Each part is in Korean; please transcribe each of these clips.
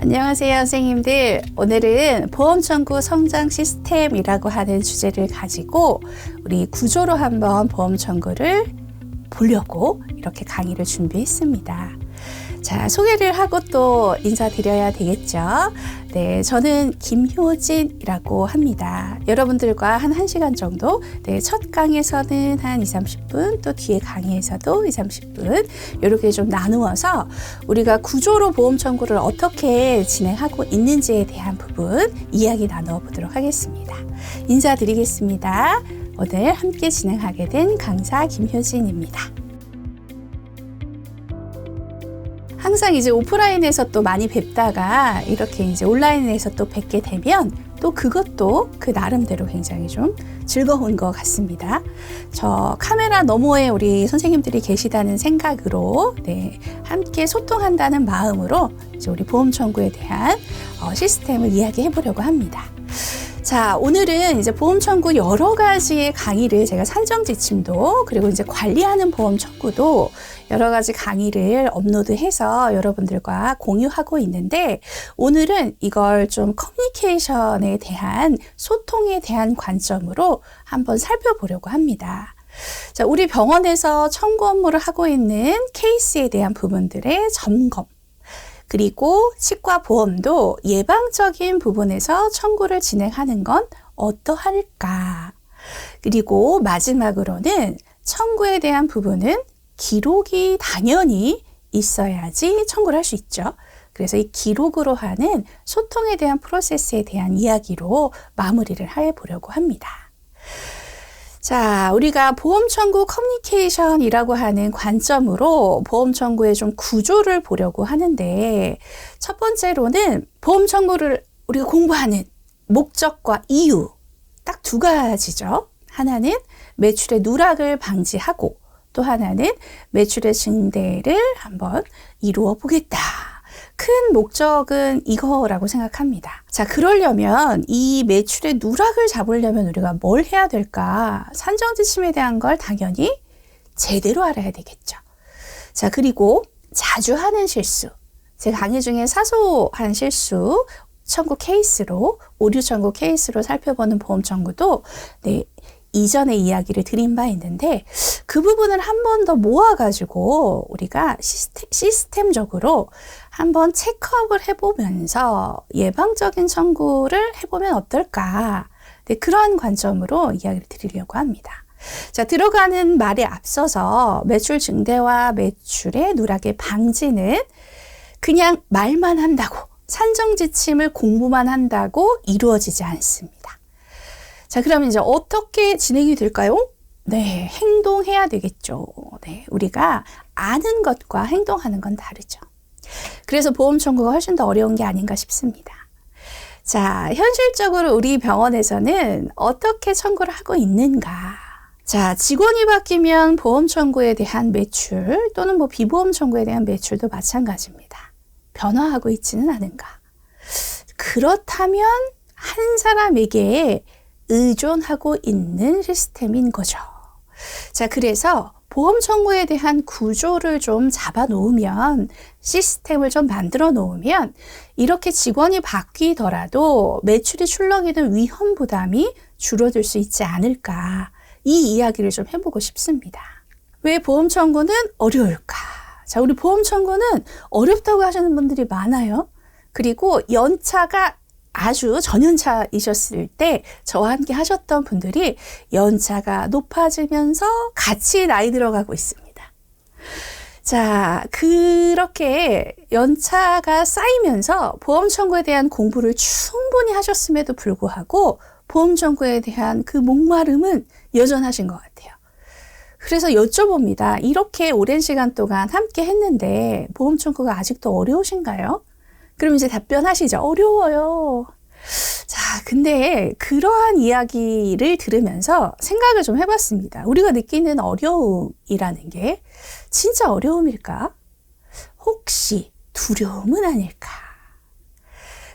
안녕하세요, 선생님들. 오늘은 보험 청구 성장 시스템이라고 하는 주제를 가지고 우리 구조로 한번 보험 청구를 보려고 이렇게 강의를 준비했습니다. 자, 소개를 하고 또 인사드려야 되겠죠. 네, 저는 김효진이라고 합니다. 여러분들과 한 1시간 정도, 첫 강에서는 한 20-30분, 또 뒤에 강의에서도 20-30분, 이렇게 좀 나누어서 우리가 구조로 보험 청구를 어떻게 진행하고 있는지에 대한 부분 이야기 나누어 보도록 하겠습니다. 인사드리겠습니다. 오늘 함께 진행하게 된 강사 김효진입니다. 항상 이제 오프라인에서 또 많이 뵙다가 이렇게 이제 온라인에서 또 뵙게 되면 또 그것도 그 나름대로 굉장히 좀 즐거운 것 같습니다. 저 카메라 너머에 우리 선생님들이 계시다는 생각으로 함께 소통한다는 마음으로 이제 우리 보험 청구에 대한 시스템을 이야기해 보려고 합니다. 자, 오늘은 이제 보험 청구 여러 가지의 강의를 제가 산정 지침도 그리고 이제 관리하는 보험 청구도 여러 가지 강의를 업로드해서 여러분들과 공유하고 있는데 오늘은 이걸 좀 커뮤니케이션에 대한 소통에 대한 관점으로 한번 살펴보려고 합니다. 자, 우리 병원에서 청구 업무를 하고 있는 케이스에 대한 부분들의 점검 그리고 치과 보험도 예방적인 부분에서 청구를 진행하는 건 어떠할까? 그리고 마지막으로는 청구에 대한 부분은 기록이 당연히 있어야지 청구를 할 수 있죠. 그래서 이 기록으로 하는 소통에 대한 프로세스에 대한 이야기로 마무리를 해보려고 합니다. 자, 우리가 보험 청구 커뮤니케이션이라고 하는 관점으로 보험 청구의 좀 구조를 보려고 하는데 첫 번째로는 보험 청구를 우리가 공부하는 목적과 이유 딱 두 가지죠. 하나는 매출의 누락을 방지하고 또 하나는 매출의 증대를 한번 이루어 보겠다. 큰 목적은 이거라고 생각합니다. 자, 그러려면 이 매출의 누락을 잡으려면 우리가 뭘 해야 될까? 산정 지침에 대한 걸 당연히 제대로 알아야 되겠죠. 자, 그리고 자주 하는 실수. 제 강의 중에 사소한 실수 청구 케이스로, 오류 청구 케이스로 살펴보는 보험 청구도 이전에 이야기를 드린 바 있는데 그 부분을 한 번 더 모아가지고 우리가 시스템적으로 한번 체크업을 해보면서 예방적인 청구를 해보면 어떨까? 그런 관점으로 이야기를 드리려고 합니다. 자, 들어가는 말에 앞서서 매출 증대와 매출의 누락의 방지는 그냥 말만 한다고 산정 지침을 공부만 한다고 이루어지지 않습니다. 자, 그러면 이제 어떻게 진행이 될까요? 네, 행동해야 되겠죠. 네, 우리가 아는 것과 행동하는 건 다르죠. 그래서 보험 청구가 훨씬 더 어려운 게 아닌가 싶습니다. 자, 현실적으로 우리 병원에서는 어떻게 청구를 하고 있는가? 자, 직원이 바뀌면 보험 청구에 대한 매출 또는 비보험 청구에 대한 매출도 마찬가지입니다. 변화하고 있지는 않은가? 그렇다면 한 사람에게 의존하고 있는 시스템인 거죠. 자, 그래서 보험 청구에 대한 구조를 좀 잡아 놓으면, 시스템을 좀 만들어 놓으면 이렇게 직원이 바뀌더라도 매출이 출렁이는 위험 부담이 줄어들 수 있지 않을까, 이 이야기를 좀 해보고 싶습니다. 왜 보험 청구는 어려울까? 자, 우리 보험 청구는 어렵다고 하시는 분들이 많아요. 그리고 연차가 아주 전연차이셨을 때 저와 함께 하셨던 분들이 연차가 높아지면서 같이 나이 들어가고 있습니다. 자, 그렇게 연차가 쌓이면서 보험 청구에 대한 공부를 충분히 하셨음에도 불구하고 보험 청구에 대한 그 목마름은 여전하신 것 같아요. 그래서 여쭤봅니다. 이렇게 오랜 시간 동안 함께 했는데 보험 청구가 아직도 어려우신가요? 그럼 이제 답변하시죠. 어려워요. 자, 근데 그러한 이야기를 들으면서 생각을 좀 해봤습니다. 우리가 느끼는 어려움이라는 게 진짜 어려움일까? 혹시 두려움은 아닐까?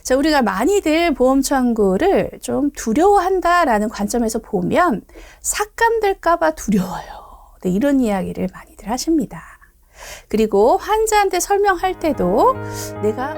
자, 우리가 많이들 보험 청구를 좀 두려워한다라는 관점에서 보면 삭감될까봐 두려워요. 이런 이야기를 많이들 하십니다. 그리고 환자한테 설명할 때도 내가